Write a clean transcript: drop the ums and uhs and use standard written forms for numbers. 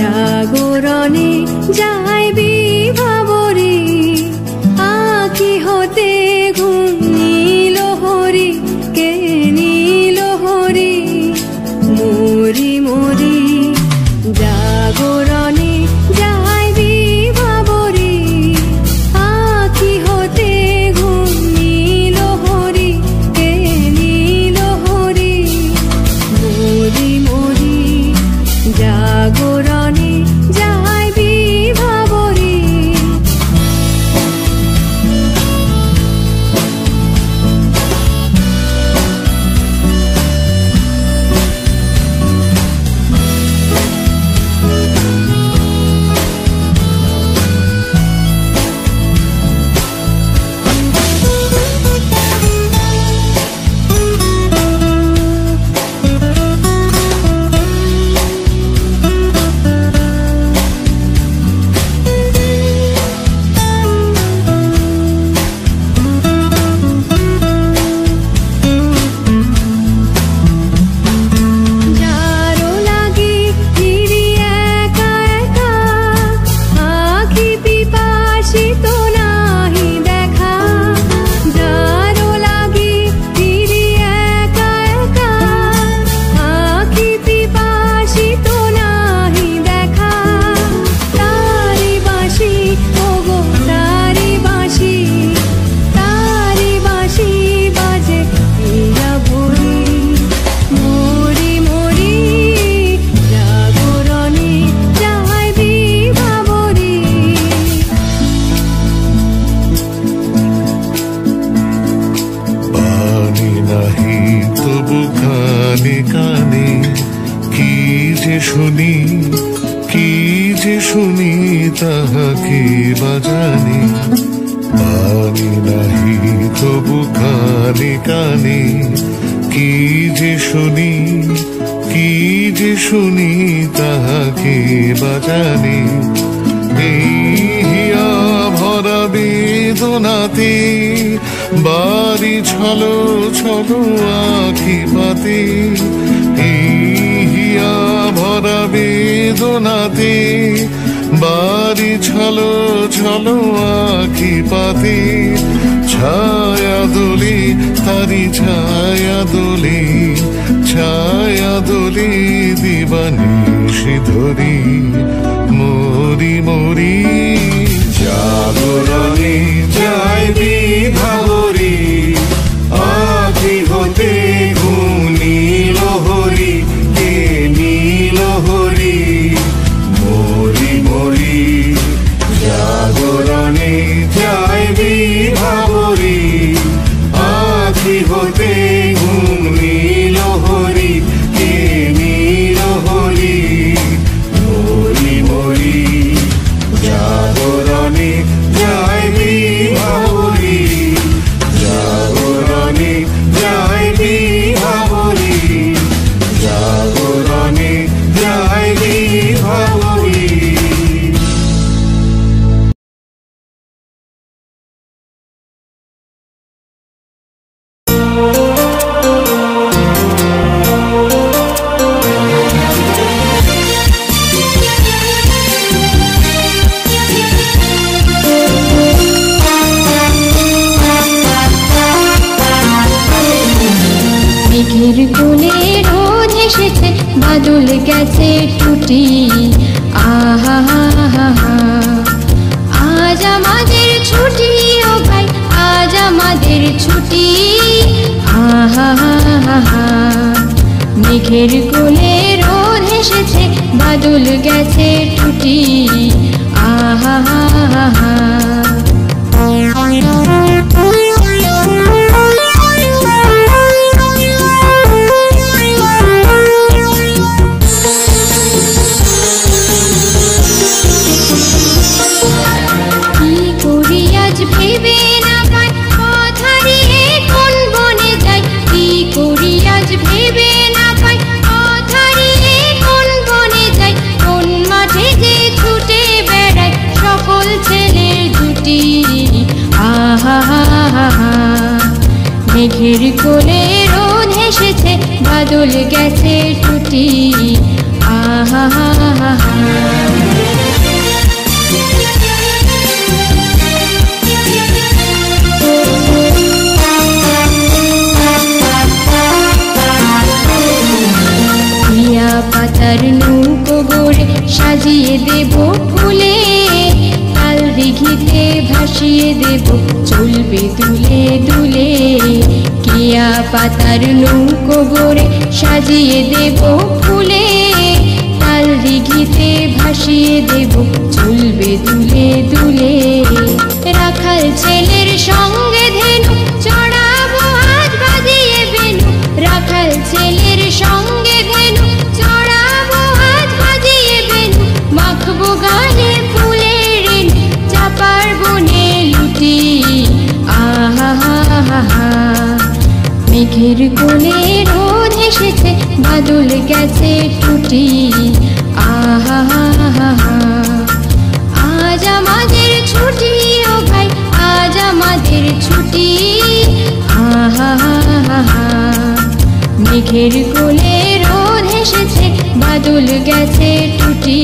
জাগরণে যাই বিভাবরে আঁখি হতে ঘুম নীল হরি কে নীল হরি মরি মরি জাগরণে যাই বিভাবরে আঁখি হতে ঘুম নীল হরি কে নীল হরি মরি মরি জাগরণে যাই বিভাবরে শুনি তাহাকে বাজানি পানি নাহি তবু কানে কানে কি যে শুনি তাহাকে বাজানি এই হিয়া ভরা বেদনাতে বাড়ি ছলো ছলো আখি পাতে এই হিয়া ভরা বেদনাতে বাড়ি ছলো ছলো আখি পাতে ছায়া দোলে তারি ছায়া দোলে দিবানিশি ধরি মরি মরি জাগরণে যাই বিভাবরে আখি হতে ঘুম নীল হরি কে নীল হরি মরি মরি জাগরণে যাই বিভাবরে আখি হতে ঘুম নীল হরি কে নীল হরি মরি মরি জাগরণে যাই বিভাবরে জাগরণে যাই বিভাবরে জাগরণে যাই বিভাবরে। মেঘের কোলে রোদ এসেছে বাদল গেছে টুটি আহা আজ আমাদের ছুটি ও ভাই আজ আমাদের ছুটি আহা মেঘের কোলে রোদ এসেছে বাদল গেছে টুটি আহা ভেবে না পাই পথ হারিয়ে কোন বনে যাই কি করি আজ ভেবে না পাই পথ হারিয়ে কোন বনে যাই কোন মাঠে যে ছুটে বেড়াই সকল ছেলের জুটি আহা মেঘের কোলে রোদ এসেছে বাদল গেছে টুটি আহা সাজিয়ে দেব ফুলে, তাল দিঘিতে ভাসিয়ে দেব চলবে দুলে দুলে। কেয়া পাতার নৌকো গড়ে সাজিয়ে দেব ফুলে, তাল দিঘিতে ভাসিয়ে দেব চলবে দুলে দুলে। রাখাল ছেলের সঙ্গে ধেনু চড়াবো আজ বাজিয়ে বেনু, রাখাল ছেলের সঙ্গে ধেনু চড়াবো আজ বাজিয়ে বেনু। মাখবো গালে ফুলের রেণু চাপার বনে লুটি, আহা হা হা হা। মেঘের কোলে রোদ এসেছে বাদল গেছে টুটি, আহা হা হা হা। আজ আমাদের ছুটি ও ভাই, আজ আমাদের ছুটি, আহা হা হা হা। মেঘের কোলে রোদ এসেছে বাদল গেছে টুটি।